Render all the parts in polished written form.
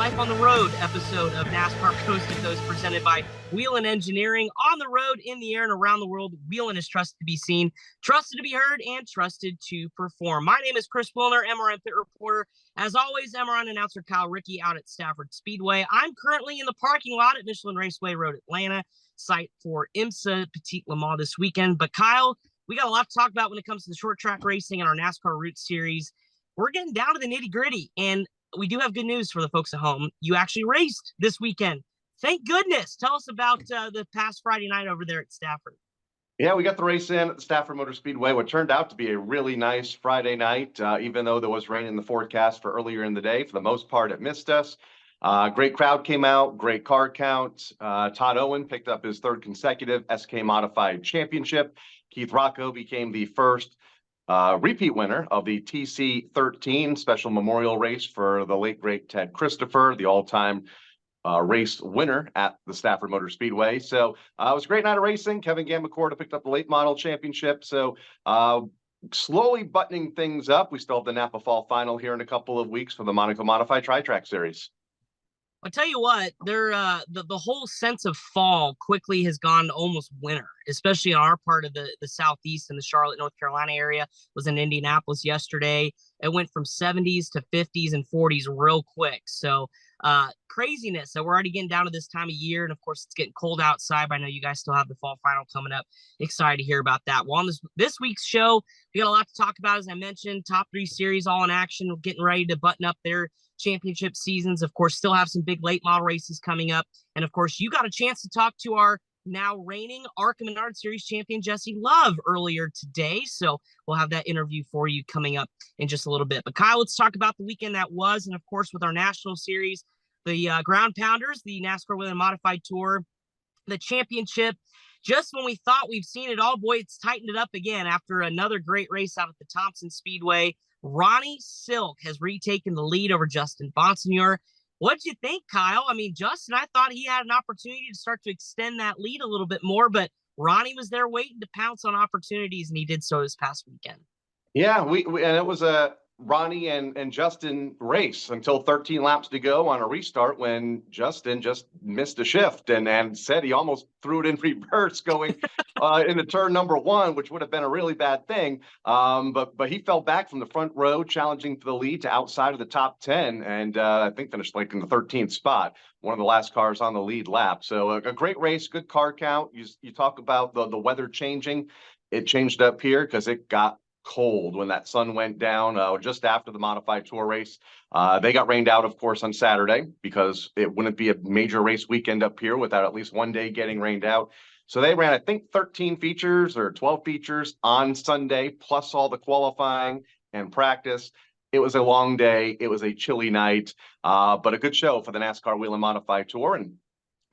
Life on the Road episode of NASCAR Coast to Coast presented by Whelen Engineering. On the road, in the air, and around the world, Whelen is trusted to be seen, trusted to be heard, and trusted to perform. My name is Chris Wilner, MRN Pit Reporter. As always, MRN announcer Kyle Rickey out at Stafford Speedway. I'm currently in the parking lot at Michelin Raceway Road, Atlanta, site for IMSA Petit Le Mans this weekend. But Kyle, we got a lot to talk about when it comes to the short track racing and our NASCAR Root Series. We're getting down to the nitty gritty, and we do have good news for the folks at home. You actually raced this weekend. Thank goodness. Tell us about the past Friday night over there at Stafford. Yeah, we got the race in at the Stafford Motor Speedway, what turned out to be a really nice Friday night, even though there was rain in the forecast for earlier in the day. For the most part, it missed us. Great crowd came out, great car count. Todd Owen picked up his third consecutive SK Modified Championship. Keith Rocco became the first repeat winner of the TC13 special memorial race for the late, great Ted Christopher, the all-time race winner at the Stafford Motor Speedway. So it was a great night of racing. Kevin Gambacorda picked up the late model championship. So slowly buttoning things up. We still have the Napa Fall Final here in a couple of weeks for the Monaco Modified Tri-Track Series. I'll tell you what, the whole sense of fall quickly has gone to almost winter, especially in our part of the Southeast and the Charlotte, North Carolina area. Was in Indianapolis yesterday. It went from 70s to 50s and 40s real quick. So craziness. So we're already getting down to this time of year. And of course, it's getting cold outside. But I know you guys still have the fall final coming up. Excited to hear about that. Well, on this week's show, we got a lot to talk about. As I mentioned, top three series all in action. We're getting ready to button up their championship seasons. Of course, still have some big late model races coming up. And of course, you got a chance to talk to our now reigning ARCA Series Champion, Jesee Love, earlier today. So we'll have that interview for you coming up in just a little bit. But Kyle, let's talk about the weekend that was. And of course, with our national series, the Ground Pounders, the NASCAR Whelen Modified Tour, the championship. Just when we thought we've seen it all, boy, it's tightened it up again after another great race out at the Thompson Speedway. Ronnie Silk has retaken the lead over Justin Bonsignor. What'd you think, Kyle? I mean, Justin, I thought he had an opportunity to start to extend that lead a little bit more, but Ronnie was there waiting to pounce on opportunities, and he did so this past weekend. Yeah, we and it was a Ronnie and Justin race until 13 laps to go on a restart when Justin just missed a shift and said he almost threw it in reverse going into turn number one, which would have been a really bad thing. But he fell back from the front row, challenging for the lead to outside of the top 10, and I think finished like in the 13th spot, one of the last cars on the lead lap. So a great race, good car count. You talk about the weather changing. It changed up here because it got cold when that sun went down just after the Modified Tour race. They got rained out, of course, on Saturday because it wouldn't be a major race weekend up here without at least one day getting rained out. So they ran, I think, 13 features or 12 features on Sunday, plus all the qualifying and practice. It was a long day. It was a chilly night, but a good show for the NASCAR Whelen Modified Tour. And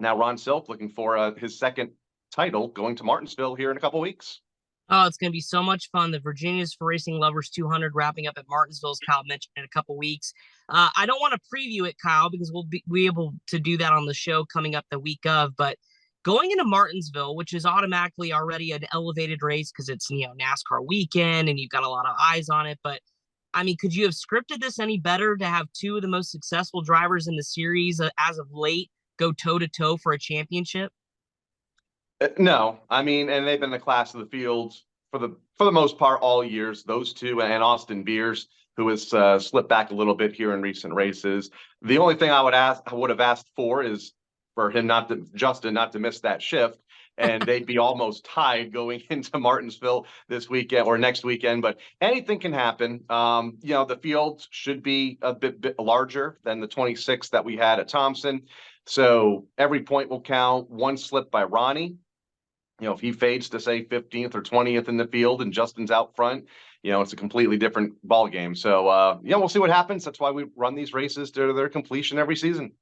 now Ron Silk looking for his second title going to Martinsville here in a couple weeks. Oh, it's going to be so much fun. The Virginia's for Racing Lovers 200 wrapping up at Martinsville, as Kyle mentioned, in a couple weeks. I don't want to preview it, Kyle, because we'll be able to do that on the show coming up the week of. But going into Martinsville, which is automatically already an elevated race because it's, NASCAR weekend and you've got a lot of eyes on it. But, I mean, could you have scripted this any better to have two of the most successful drivers in the series as of late go toe-to-toe for a championship? No, I mean, and they've been the class of the fields for the most part all years. Those two and Austin Beers, who has slipped back a little bit here in recent races. The only thing I would have asked for is for him Justin not to miss that shift, and they'd be almost tied going into Martinsville this weekend or next weekend. But anything can happen. The field should be a bit larger than the 26 that we had at Thompson, so every point will count. One slip by Ronnie, if he fades to say 15th or 20th in the field and Justin's out front, it's a completely different ball game. So, we'll see what happens. That's why we run these races to their completion every season.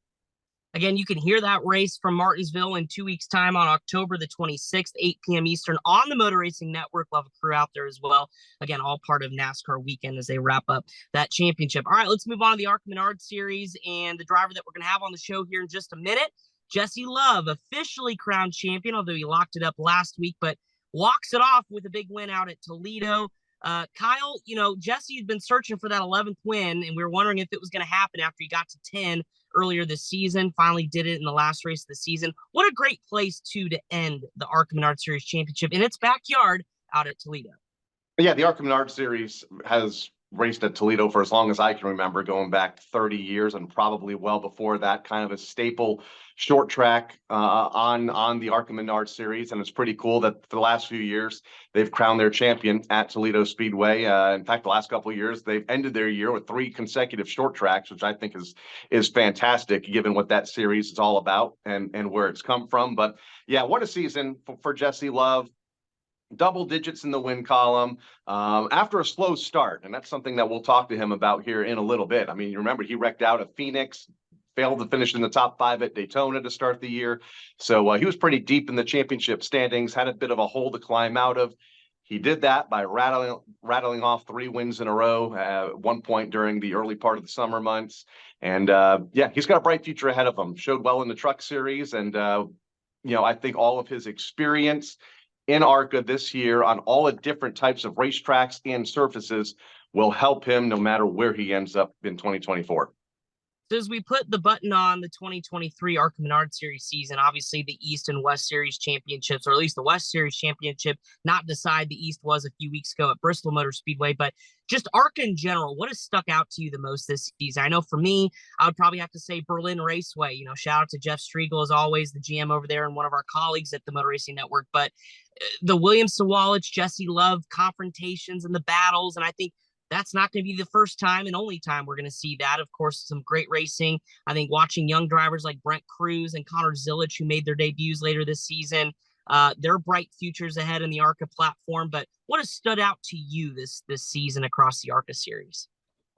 Again, you can hear that race from Martinsville in 2 weeks' time on October the 26th, 8 p.m. Eastern on the Motor Racing Network. We'll have a crew out there as well. Again, all part of NASCAR weekend as they wrap up that championship. All right, let's move on to the ARCA Series and the driver that we're going to have on the show here in just a minute. Jesee Love, officially crowned champion, although he locked it up last week, but walks it off with a big win out at Toledo. Kyle, Jesee had been searching for that 11th win, and we were wondering if it was going to happen after he got to 10 earlier this season, finally did it in the last race of the season. What a great place to end the ARCA Menard Series Championship in its backyard out at Toledo. Yeah, the ARCA Menard Series has raced at Toledo for as long as I can remember, going back 30 years and probably well before that. Kind of a staple short track on the ARCA Menard Series, and it's pretty cool that for the last few years they've crowned their champion at Toledo Speedway. In fact, the last couple of years they've ended their year with 3 consecutive short tracks, which I think is fantastic given what that series is all about and where it's come from. But yeah, what a season for Jesee Love. Double digits in the win column after a slow start. And that's something that we'll talk to him about here in a little bit. I mean, you remember he wrecked out at Phoenix, failed to finish in the top 5 at Daytona to start the year. So he was pretty deep in the championship standings, had a bit of a hole to climb out of. He did that by rattling off 3 wins in a row at one point during the early part of the summer months. And yeah, he's got a bright future ahead of him. Showed well in the truck series. And, I think all of his experience in ARCA this year on all the different types of racetracks and surfaces will help him no matter where he ends up in 2024. So as we put the button on the 2023 ARCA Menard Series season, obviously the East and West Series championships, or at least the West Series championship, not decide. The East was a few weeks ago at Bristol Motor Speedway, but just ARCA in general, what has stuck out to you the most this season? I know for me, I would probably have to say Berlin Raceway. Shout out to Jeff Striegel, as always, the GM over there and one of our colleagues at the Motor Racing Network. But the Williams-Sawalich, Jesee Love confrontations and the battles, and I think that's not going to be the first time and only time we're going to see that. Of course, some great racing. I think watching young drivers like Brent Cruz and Connor Zilic, who made their debuts later this season, they're bright futures ahead in the ARCA platform. But what has stood out to you this season across the ARCA series?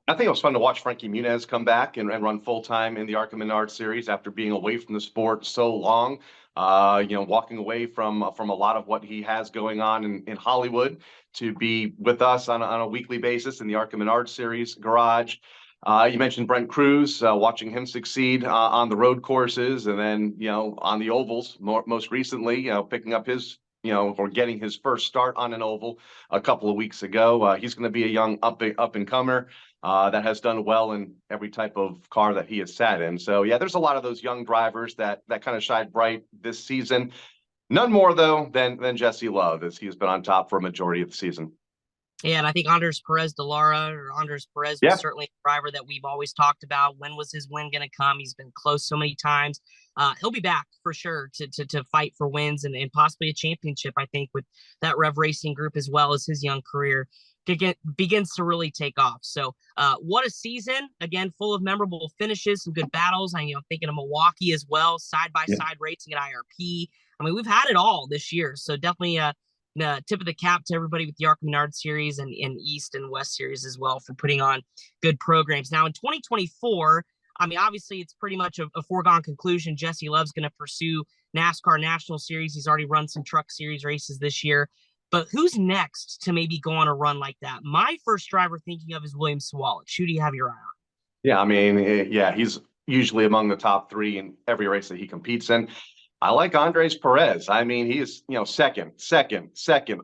I think it was fun to watch Frankie Muniz come back and run full-time in the ARCA Menard Series after being away from the sport so long. Walking away from a lot of what he has going on in Hollywood to be with us on a weekly basis in the ARCA Menard Series garage. You mentioned Brent Cruz, watching him succeed on the road courses, and then on the ovals most recently, picking up his or getting his first start on an oval a couple of weeks ago. He's going to be a young up and comer that has done well in every type of car that he has sat in. So yeah, there's a lot of those young drivers that kind of shine bright this season. None more though than Jesee Love, as he's been on top for a majority of the season. Yeah, and I think Andres Perez de Lara, or Andres Perez, was certainly a driver that we've always talked about. When was his win going to come? He's been close so many times. He'll be back for sure to fight for wins and possibly a championship, I think, with that Rev Racing group, as well as his young career begins to really take off. So what a season, again, full of memorable finishes, some good battles. I'm thinking of Milwaukee as well, side-by-side racing at IRP. I mean, we've had it all this year. So definitely tip of the cap to everybody with the ARCA Menard Series and East and West Series as well for putting on good programs. Now in 2024, I mean, obviously it's pretty much a foregone conclusion. Jesee Love's going to pursue NASCAR National Series. He's already run some truck series races this year. But who's next to maybe go on a run like that? My first driver thinking of is Williams-Sawalich. Who do you have your eye on? Yeah, I mean, he's usually among the top 3 in every race that he competes in. I like Andres Perez. I mean, he is, second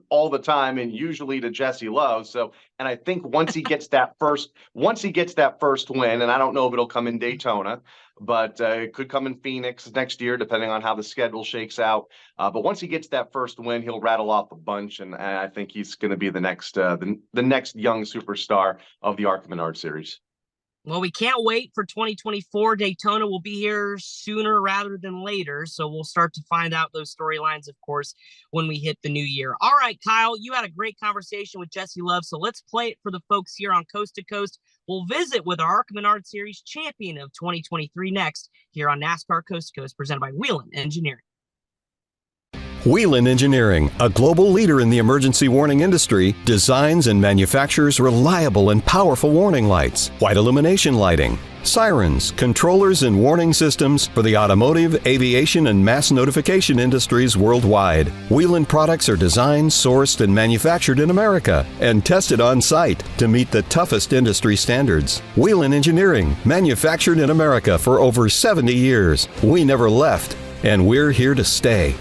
all the time, and usually to Jesee Love. So, and I think once he gets that first win, and I don't know if it'll come in Daytona, but it could come in Phoenix next year, depending on how the schedule shakes out. But once he gets that first win, he'll rattle off a bunch, and I think he's going to be the next young superstar of the ARCA Menard Series. Well, we can't wait for 2024. Daytona will be here sooner rather than later. So we'll start to find out those storylines, of course, when we hit the new year. All right, Kyle, you had a great conversation with Jesee Love. So let's play it for the folks here on Coast to Coast. We'll visit with our ARCA Menard Series champion of 2023 next here on NASCAR Coast to Coast, presented by Whelen Engineering. Whelen Engineering, a global leader in the emergency warning industry, designs and manufactures reliable and powerful warning lights, white illumination lighting, sirens, controllers, and warning systems for the automotive, aviation, and mass notification industries worldwide. Whelen products are designed, sourced, and manufactured in America and tested on site to meet the toughest industry standards. Whelen Engineering, manufactured in America for over 70 years. We never left, and we're here to stay.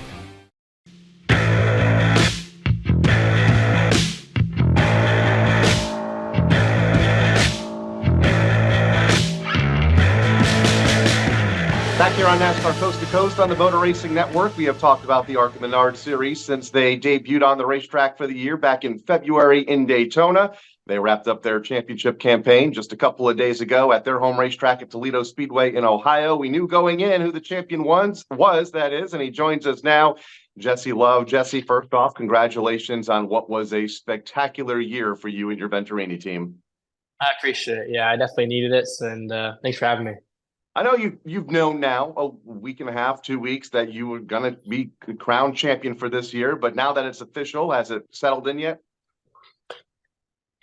Back here on NASCAR Coast to Coast on the Motor Racing Network, we have talked about the ARCA Series since they debuted on the racetrack for the year back in February in Daytona. They wrapped up their championship campaign just a couple of days ago at their home racetrack at Toledo Speedway in Ohio. We knew going in who the champion was, and he joins us now, Jesee Love. Jesee, first off, congratulations on what was a spectacular year for you and your Venturini team. I appreciate it. Yeah, I definitely needed it, and thanks for having me. I know you've known now a week and a half, 2 weeks that you were going to be crowned champion for this year, but now that it's official, has it settled in yet?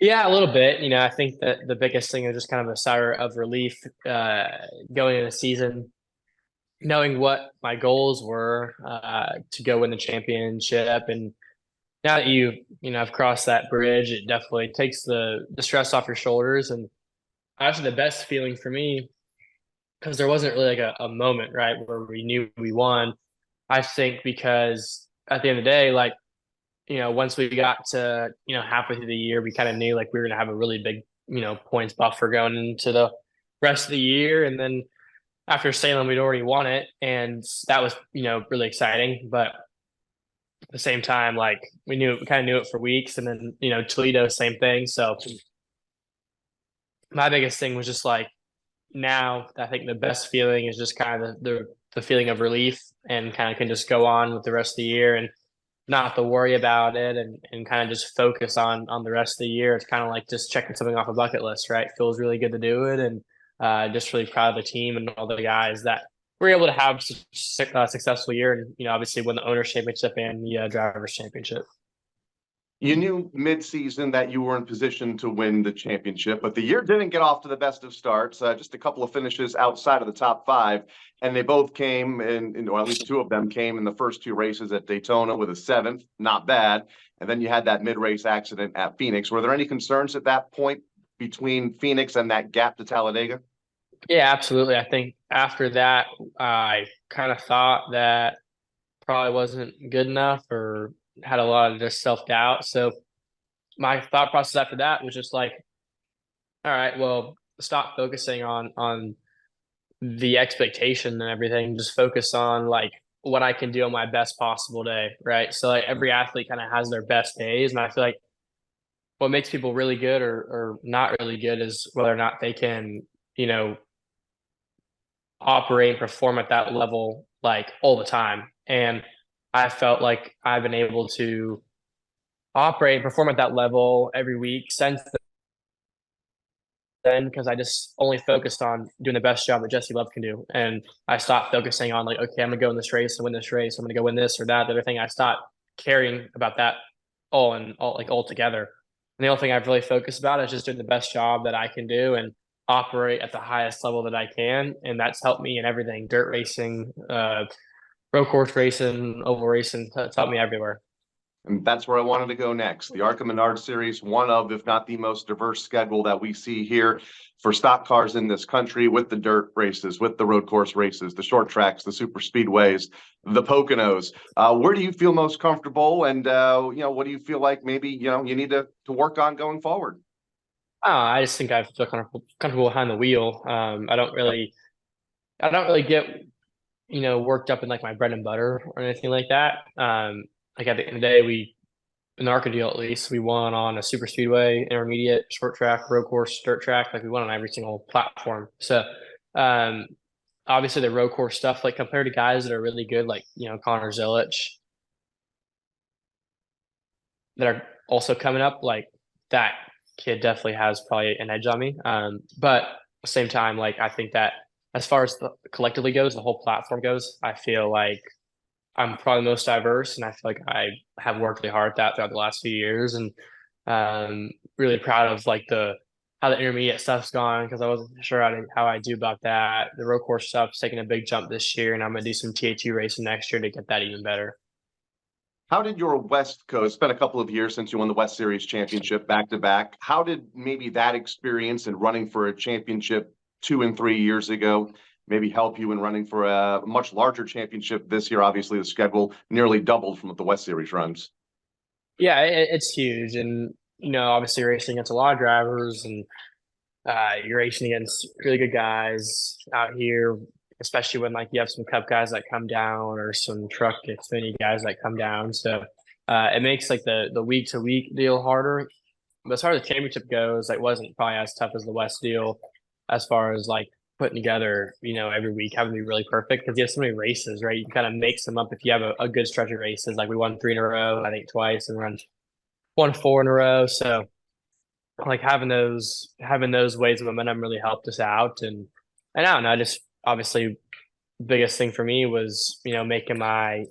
Yeah, a little bit. I think that the biggest thing is just kind of a sigh of relief going into the season, knowing what my goals were to go win the championship. And now that I've crossed that bridge, it definitely takes the stress off your shoulders. And actually the best feeling for me, because there wasn't really like a moment, right, where we knew we won. I think because at the end of the day, like, once we got to, halfway through the year, we kind of knew like we were going to have a really big, points buffer going into the rest of the year. And then after Salem, we'd already won it. And that was, really exciting. But at the same time, like we kind of knew it for weeks. And then, Toledo, same thing. So my biggest thing was just like, now I think the best feeling is just kind of the feeling of relief, and kind of can just go on with the rest of the year and not have to worry about it, and kind of just focus on the rest of the year. It's kind of like just checking something off a bucket list, right? Feels really good to do it, and just really proud of the team and all the guys that were able to have a successful year, and obviously win the Owners' Championship and the Drivers' Championship. You knew mid-season that you were in position to win the championship, but the year didn't get off to the best of starts. Just a couple of finishes outside of the top five, and they both came or at least two of them came in the first two races at Daytona with a seventh, not bad. And then you had that mid-race accident at Phoenix. Were there any concerns at that point between Phoenix and that gap to Talladega? Yeah, absolutely. I think after that, I kind of thought that probably wasn't good enough, or had a lot of just self-doubt. So my thought process after that was just like, all right, well, stop focusing on the expectation and everything. Just focus on like what I can do on my best possible day, right? So like every athlete kind of has their best days, and I feel like what makes people really good or not really good is whether or not they can, operate and perform at that level like all the time. And I felt like I've been able to operate and perform at that level every week since then, because I just only focused on doing the best job that Jesee Love can do. And I stopped focusing on like, okay, I'm gonna go in this race and win this race. I'm gonna go win this or that. The other thing, I stopped caring about that all together. And the only thing I've really focused about is just doing the best job that I can do and operate at the highest level that I can. And that's helped me in everything: dirt racing, road course racing, oval racing. It's helped me everywhere. And that's where I wanted to go next. The ARCA Series, one of, if not the most diverse schedule that we see here for stock cars in this country, with the dirt races, with the road course races, the short tracks, the super speedways, the Poconos. Where do you feel most comfortable? And, what do you feel like maybe, you need to work on going forward? I just think I feel comfortable behind the wheel. I don't really get worked up in like my bread and butter or anything like that. Like at the end of the day, in the ARCA deal at least, we won on a super speedway, intermediate, short track, road course, dirt track. Like we won on every single platform. So obviously the road course stuff, like compared to guys that are really good, like Connor Zilich, that are also coming up, like that kid definitely has probably an edge on me. But at the same time, like I think that as far as the collectively goes, the whole platform goes, I feel like I'm probably the most diverse, and I feel like I have worked really hard at that throughout the last few years, and really proud of like how the intermediate stuff's gone, because I wasn't sure how I do about that. The road course stuff's taking a big jump this year, and I'm gonna do some THU racing next year to get that even better. How did your West Coast, it's been a couple of years since you won the West Series Championship back to back. How did maybe that experience in running for a championship 2 and 3 years ago maybe help you in running for a much larger championship this year? Obviously, the schedule nearly doubled from what the West Series runs. Yeah, it's huge. And, obviously racing against a lot of drivers, and you're racing against really good guys out here, especially when like you have some Cup guys that come down or some Truck Xfinity guys that come down. So it makes like the week to week deal harder. But as far as the championship goes, it wasn't probably as tough as the West deal as far as like putting together, every week having to be really perfect because you have so many races, right? You can kind of mix them up if you have a good stretch of races. Like we won 3 in a row, I think twice, and won 4 in a row. So like having those waves of momentum really helped us out. And I don't know, just obviously biggest thing for me was, making my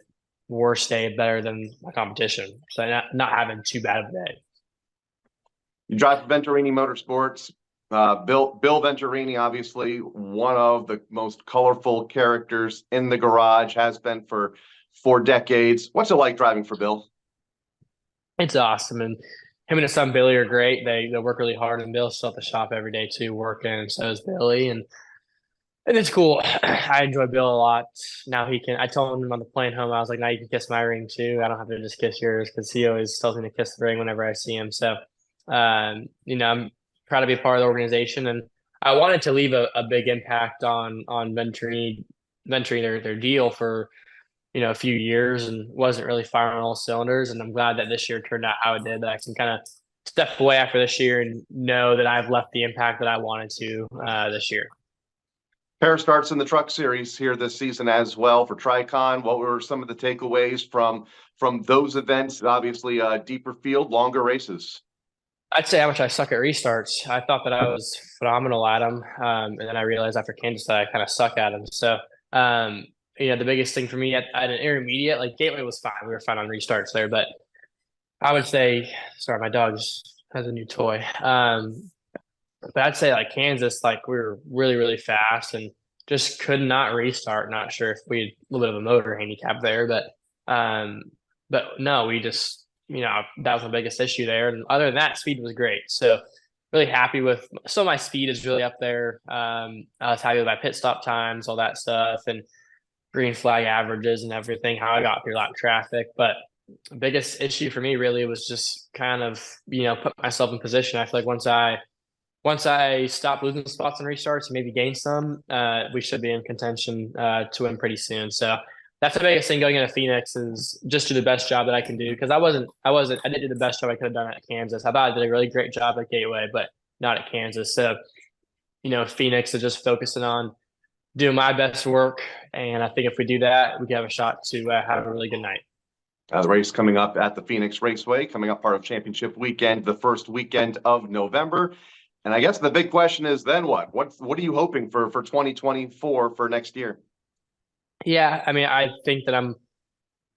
worst day better than my competition. So not having too bad of a day. You drive for Venturini Motorsports. Bill Venturini, obviously one of the most colorful characters in the garage, has been for 4 decades. What's it like driving for Bill? It's awesome. And him and his son Billy are great. They work really hard, and Bill's still at the shop every day too, working, and so is Billy. And it's cool. I enjoy Bill a lot. Now I told him on the plane home, I was like, now you can kiss my ring too. I don't have to just kiss yours, because he always tells me to kiss the ring whenever I see him. So, I'm proud to be a part of the organization, and I wanted to leave a big impact on Venturini their deal for, a few years, and wasn't really firing on all cylinders. And I'm glad that this year turned out how it did, that I can kind of step away after this year and know that I've left the impact that I wanted to this year. Pair starts in the Truck Series here this season as well for Tricon. What were some of the takeaways from those events? Obviously, deeper field, longer races. I'd say how much I suck at restarts. I thought that I was phenomenal at them, and then I realized after Kansas that I kind of suck at them. So, the biggest thing for me at an intermediate, like Gateway was fine. We were fine on restarts there, but I would say, sorry, my dog just has a new toy. But I'd say like Kansas, like we were really, really fast and just could not restart. Not sure if we had a little bit of a motor handicap there, but no, we just, that was the biggest issue there. And other than that, speed was great. So really happy with, so my speed is really up there. I was happy with my pit stop times, all that stuff, and green flag averages and everything, how I got through lap traffic. But the biggest issue for me really was just kind of, put myself in position. I feel like once I stop losing spots and restarts and maybe gain some, we should be in contention to win pretty soon. So that's the biggest thing going into Phoenix, is just do the best job that I can do. Because I didn't do the best job I could have done at Kansas. I thought I did a really great job at Gateway, but not at Kansas. So, Phoenix is just focusing on doing my best work. And I think if we do that, we can have a shot to have a really good night. The race coming up at the Phoenix Raceway, coming up part of championship weekend, the first weekend of November. And I guess the big question is then what? What are you hoping for 2024 for next year? Yeah, I mean, I think that I'm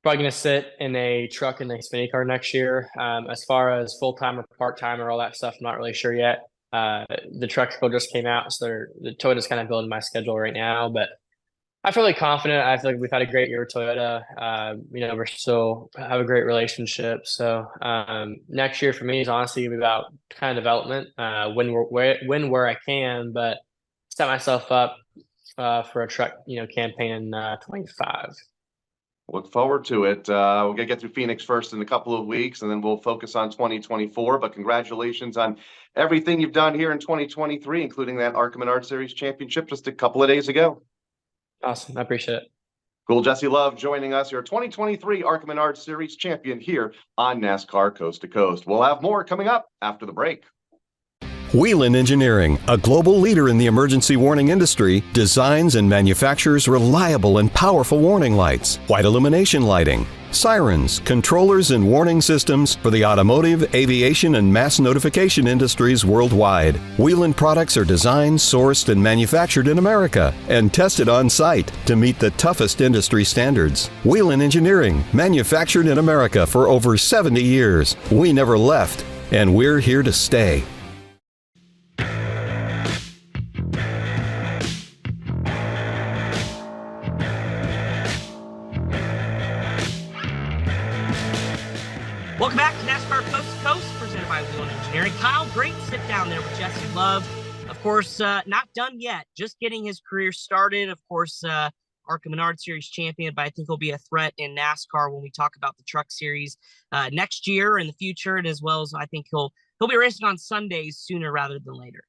probably going to sit in a truck in the Xfinity car next year. As far as full-time or part-time or all that stuff, I'm not really sure yet. The truck schedule just came out, so the Toyota's kind of building my schedule right now. But I feel really confident. I feel like we've had a great year with Toyota. We're still have a great relationship. So next year for me is honestly going to be about kind of development, win where I can, but set myself up for a truck, campaign in 25. Look forward to it. We're going to get through Phoenix first in a couple of weeks, and then we'll focus on 2024. But congratulations on everything you've done here in 2023, including that ARCA Series Championship just a couple of days ago. Awesome. I appreciate it. Cool. Jesee Love joining us here, 2023 ARCA Series Champion here on NASCAR Coast to Coast. We'll have more coming up after the break. Whelen Engineering, a global leader in the emergency warning industry, designs and manufactures reliable and powerful warning lights, white illumination lighting, sirens, controllers, and warning systems for the automotive, aviation, and mass notification industries worldwide. Whelen products are designed, sourced, and manufactured in America and tested on site to meet the toughest industry standards. Whelen Engineering, manufactured in America for over 70 years. We never left, and we're here to stay. Welcome back to NASCAR Coast to Coast, presented by Whelen Engineering. Kyle, great sit down there with Jesee Love. Of course, not done yet, just getting his career started. Of course, ARCA Series champion, but I think he'll be a threat in NASCAR when we talk about the Truck Series next year in the future, and as well as I think he'll be racing on Sundays sooner rather than later.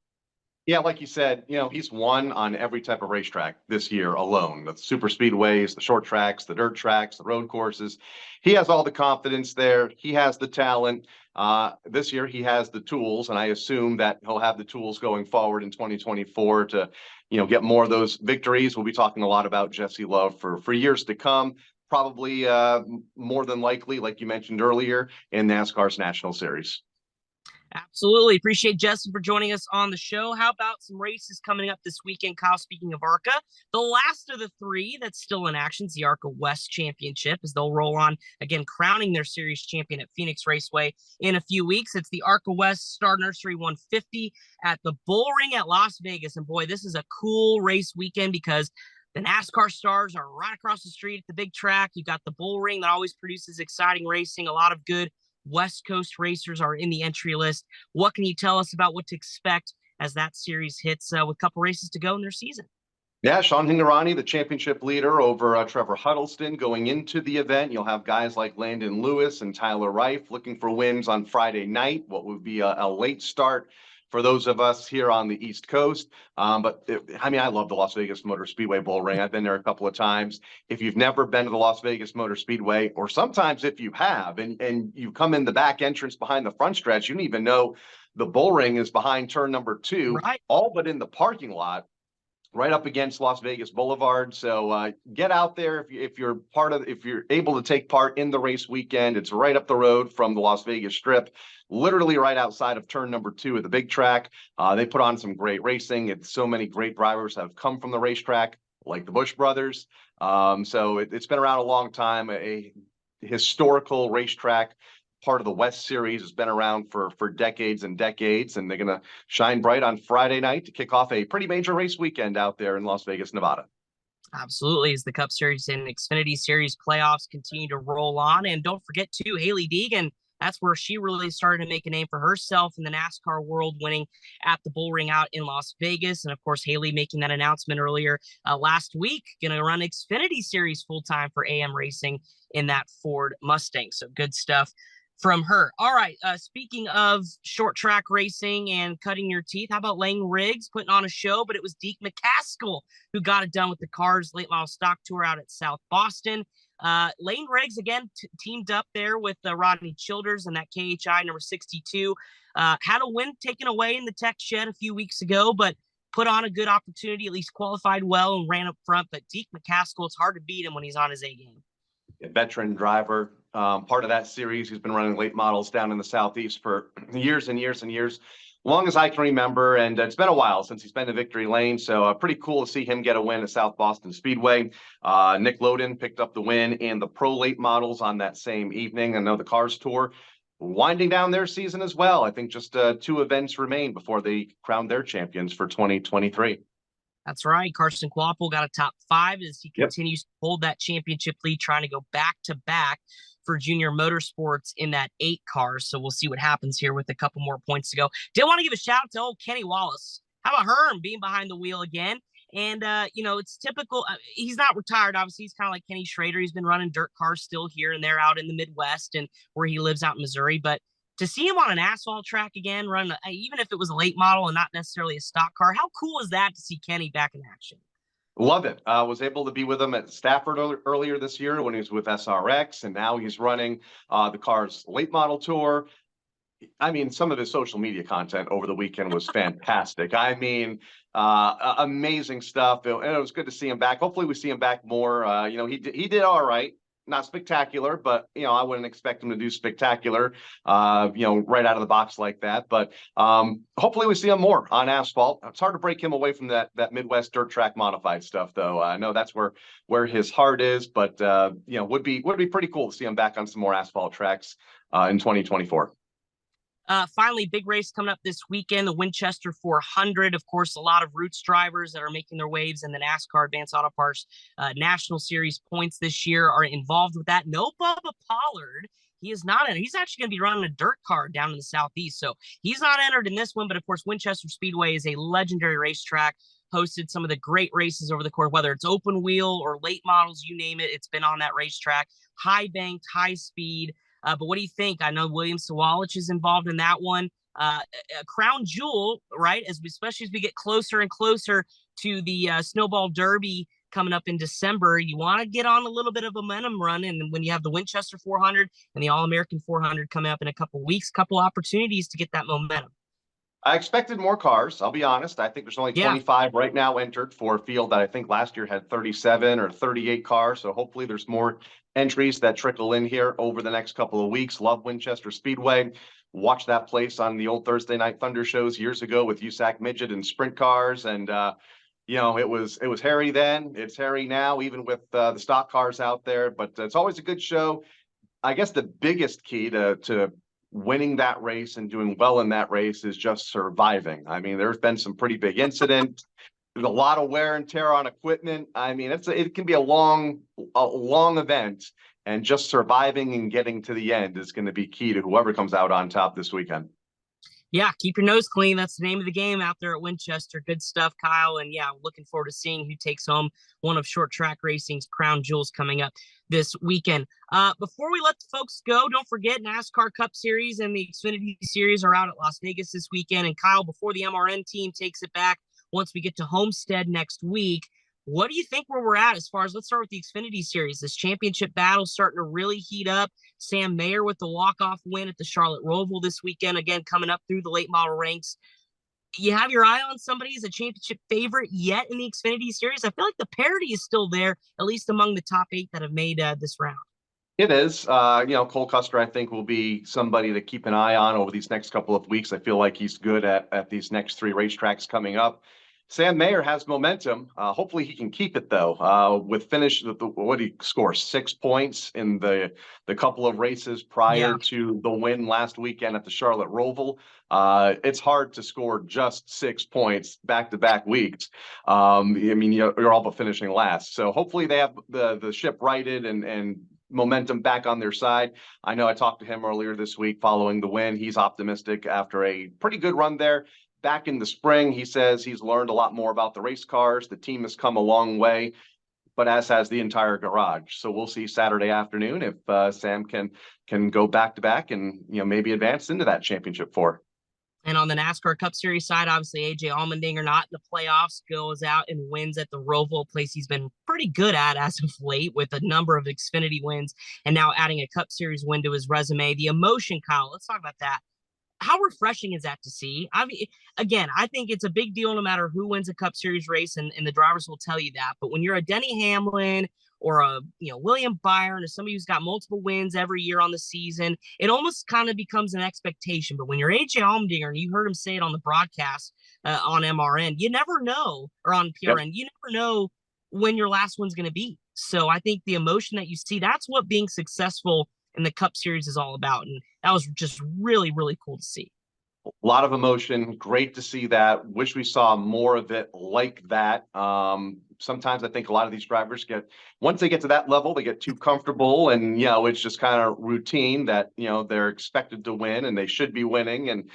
Yeah, like you said, he's won on every type of racetrack this year alone. The super speedways, the short tracks, the dirt tracks, the road courses. He has all the confidence there. He has the talent. This year he has the tools, and I assume that he'll have the tools going forward in 2024 to, get more of those victories. We'll be talking a lot about Jesee Love for years to come. Probably more than likely, like you mentioned earlier, in NASCAR's National Series. Absolutely. Appreciate Justin for joining us on the show. How about some races coming up this weekend, Kyle? Speaking of ARCA, the last of the three that's still in action is the ARCA West Championship, as they'll roll on again, crowning their series champion at Phoenix Raceway in a few weeks. It's the ARCA West Star Nursery 150 at the Bull Ring at Las Vegas. And boy, this is a cool race weekend because the NASCAR stars are right across the street at the big track. You've got the Bull Ring that always produces exciting racing, a lot of good West Coast racers are in the entry list. What can you tell us about what to expect as that series hits with a couple races to go in their season? Yeah, Sean Hingorani, the championship leader over Trevor Huddleston going into the event. You'll have guys like Landon Lewis and Tyler Reif looking for wins on Friday night, what would be a late start for those of us here on the East Coast. I love the Las Vegas Motor Speedway Bull Ring. I've been there a couple of times. If you've never been to the Las Vegas Motor Speedway, or sometimes if you have, and you come in the back entrance behind the front stretch, you don't even know the Bull Ring is behind turn number 2, right, all but in the parking lot, right up against Las Vegas Boulevard. So get out there if you're able to take part in the race weekend. It's right up the road from the Las Vegas Strip, literally right outside of turn number 2 at the big track. They put on some great racing, and so many great drivers have come from the racetrack, like the Busch brothers. So it's been around a long time, a historical racetrack. Part of the West Series has been around for decades and decades, and they're going to shine bright on Friday night to kick off a pretty major race weekend out there in Las Vegas, Nevada. Absolutely, as the Cup Series and Xfinity Series playoffs continue to roll on. And don't forget, too, Hailie Deegan. That's where she really started to make a name for herself in the NASCAR world, winning at the Bull Ring out in Las Vegas. And, of course, Hailie making that announcement earlier last week, going to run Xfinity Series full-time for AM Racing in that Ford Mustang. So good stuff from her. All right. Speaking of short track racing and cutting your teeth, how about Lane Riggs putting on a show? But it was Deke McCaskill who got it done with the Cars Late Model Stock Tour out at South Boston. Lane Riggs again teamed up there with Rodney Childers and that KHI number 62. Had a win taken away in the tech shed a few weeks ago, but put on a good opportunity, at least qualified well and ran up front. But Deke McCaskill, it's hard to beat him when he's on his A game. A veteran driver, part of that series. He's been running late models down in the Southeast for years and years and years, long as I can remember. And it's been a while since he's been to victory lane. So pretty cool to see him get a win at South Boston Speedway. Nick Loden picked up the win in the pro late models on that same evening. I know the Cars Tour winding down their season as well. I think just 2 events remain before they crown their champions for 2023. That's right. Carson Kvapil got a top 5 as he continues to hold that championship lead, trying to go back-to-back for Junior Motorsports in that 8 cars. So we'll see what happens here with a couple more points to go. Did want to give a shout out to old Kenny Wallace. How about Herm being behind the wheel again? And, it's typical. He's not retired, obviously. He's kind of like Kenny Schrader. He's been running dirt cars still here and there out in the Midwest and where he lives out in Missouri. But to see him on an asphalt track again, run, even if it was a late model and not necessarily a stock car, how cool is that to see Kenny back in action? Love it. Was able to be with him at Stafford earlier this year when he was with SRX, and now he's running the Cars Late Model Tour. I mean, some of his social media content over the weekend was fantastic. I mean, amazing stuff. And it was good to see him back. Hopefully we see him back more. He did all right. Not spectacular, but I wouldn't expect him to do spectacular, right out of the box like that. But hopefully we see him more on asphalt. It's hard to break him away from that Midwest dirt track modified stuff, though. I know that's where his heart is, but would be pretty cool to see him back on some more asphalt tracks in 2024. Finally, big race coming up this weekend, the Winchester 400. Of course, a lot of Roots drivers that are making their waves in the NASCAR Advanced Auto Parts National Series points this year are involved with that. No Bubba Pollard. He is not in. He's actually going to be running a dirt car down in the Southeast. So he's not entered in this one. But, of course, Winchester Speedway is a legendary racetrack. Hosted some of the great races over the course, whether it's open wheel or late models, you name it. It's been on that racetrack. High banked, high speed. But what do you think? I know William Sawalich is involved in that one. a crown jewel, right? Especially as we get closer and closer to the Snowball Derby coming up in December, you want to get on a little bit of a momentum run. And when you have the Winchester 400 and the All-American 400 coming up in a couple of weeks, couple opportunities to get that momentum. I expected more cars. I'll be honest. I think there's only 25 right now entered for a field that I think last year had 37 or 38 cars. So hopefully there's more entries that trickle in here over the next couple of weeks. Love Winchester Speedway. Watched that place on the old Thursday Night Thunder shows years ago with USAC Midget and sprint cars. And, it was hairy then. It's hairy now, even with the stock cars out there. But it's always a good show. I guess the biggest key to winning that race and doing well in that race is just surviving. I mean, there's been some pretty big incidents. There's a lot of wear and tear on equipment. I mean, it can be a long event, and just surviving and getting to the end is going to be key to whoever comes out on top this weekend. Yeah, keep your nose clean. That's the name of the game out there at Winchester. Good stuff, Kyle. And yeah, looking forward to seeing who takes home one of short track racing's crown jewels coming up this weekend. Before we let the folks go, don't forget NASCAR Cup Series and the Xfinity Series are out at Las Vegas this weekend. And Kyle, before the MRN team takes it back, once we get to Homestead next week, what do you think where we're at as far as, let's start with the Xfinity Series, this championship battle starting to really heat up. Sam Mayer with the walk-off win at the Charlotte Roval this weekend, again, coming up through the late model ranks. You have your eye on somebody as a championship favorite yet in the Xfinity Series? I feel like the parity is still there, at least among the top 8 that have made this round. It is. Cole Custer, I think, will be somebody to keep an eye on over these next couple of weeks. I feel like he's good at these next 3 racetracks coming up. Sam Mayer has momentum. Hopefully he can keep it, though. With finish, what did he score? 6 points in the couple of races prior to the win last weekend at the Charlotte Roval. It's hard to score just 6 points back-to-back weeks. You're all but finishing last. So hopefully they have the ship righted and momentum back on their side. I know I talked to him earlier this week following the win. He's optimistic after a pretty good run there. Back in the spring, he says he's learned a lot more about the race cars. The team has come a long way, but as has the entire garage. So we'll see Saturday afternoon if Sam can go back-to-back and maybe advance into that championship 4. And on the NASCAR Cup Series side, obviously AJ Allmendinger not in the playoffs, goes out and wins at the Roval, place he's been pretty good at as of late with a number of Xfinity wins and now adding a Cup Series win to his resume. The emotion, Kyle, let's talk about that. How refreshing is that to see? I mean, again, I think it's a big deal no matter who wins a Cup Series race, and the drivers will tell you that. But when you're a Denny Hamlin or a William Byron or somebody who's got multiple wins every year on the season, it almost kind of becomes an expectation. But when you're AJ Allmendinger, and you heard him say it on the broadcast on MRN, you never know, or on PRN, you never know when your last one's going to be. So I think the emotion that you see, that's what being successful in the Cup Series is all about. And that was just really, really cool to see. A lot of emotion. Great to see that. Wish we saw more of it like that. Sometimes I think a lot of these drivers once they get to that level, they get too comfortable and, it's just kind of routine that, they're expected to win and they should be winning. And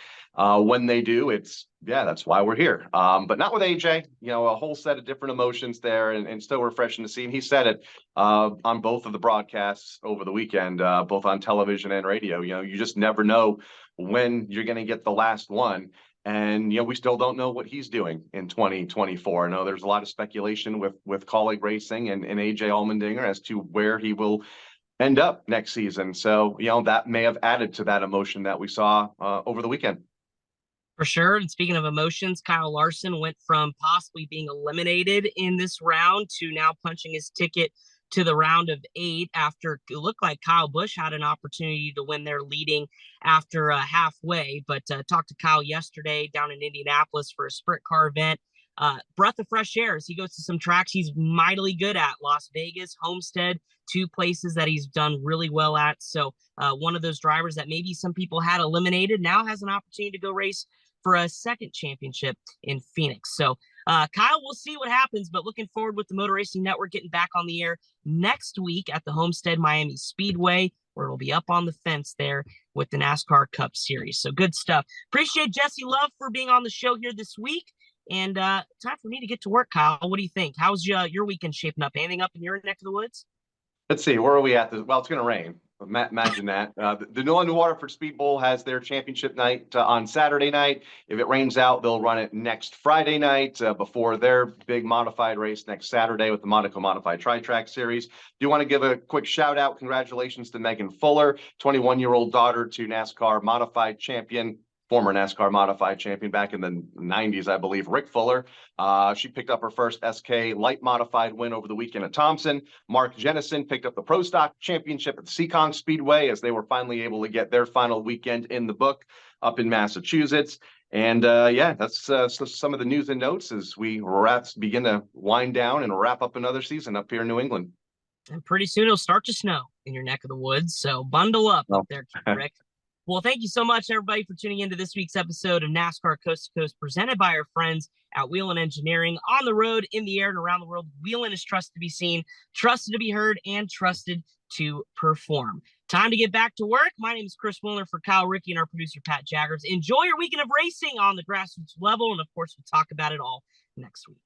when they do, that's why we're here. But not with AJ, a whole set of different emotions there and still refreshing to see. And he said it on both of the broadcasts over the weekend, both on television and radio. You just never know when you're going to get the last one. And, we still don't know what he's doing in 2024. I know there's a lot of speculation with Colleague Racing and AJ Allmendinger as to where he will end up next season. So, that may have added to that emotion that we saw over the weekend. For sure. And speaking of emotions, Kyle Larson went from possibly being eliminated in this round to now punching his ticket to the round of 8 after it looked like Kyle Busch had an opportunity to win their leading after halfway. But talked to Kyle yesterday down in Indianapolis for a sprint car event. Breath of fresh air as he goes to some tracks he's mightily good at. Las Vegas, Homestead, 2 places that he's done really well at. So one of those drivers that maybe some people had eliminated now has an opportunity to go race for a second championship in Phoenix. So Kyle, we'll see what happens, but looking forward with the Motor Racing Network getting back on the air next week at the Homestead Miami Speedway, where it'll be up on the fence there with the NASCAR Cup Series. So good stuff. Appreciate Jesee Love for being on the show here this week. And time for me to get to work, Kyle. What do you think? How's your weekend shaping up? Anything up in your neck of the woods? Let's see. Where are we at? Well, it's going to rain. Imagine that. The New England Waterford Speed Bowl has their championship night on Saturday night. If it rains out, they'll run it next Friday night before their big modified race next Saturday with the Monaco Modified Tri-Track Series. Do want to give a quick shout out. Congratulations to Megan Fuller, 21-year-old daughter to NASCAR Modified Champion, former NASCAR Modified Champion back in the 90s, I believe, Rick Fuller. She picked up her first SK Light Modified win over the weekend at Thompson. Mark Jennison picked up the Pro Stock Championship at the Seekonk Speedway as they were finally able to get their final weekend in the book up in Massachusetts. And that's some of the news and notes as we begin to wind down and wrap up another season up here in New England. And pretty soon it'll start to snow in your neck of the woods. So bundle up there, Rick. Well, thank you so much, everybody, for tuning into this week's episode of NASCAR Coast to Coast, presented by our friends at Whelen Engineering. On the road, in the air, and around the world, Whelen is trusted to be seen, trusted to be heard, and trusted to perform. Time to get back to work. My name is Chris Wilner for Kyle Rickey and our producer, Pat Jaggers. Enjoy your weekend of racing on the grassroots level, and, of course, we'll talk about it all next week.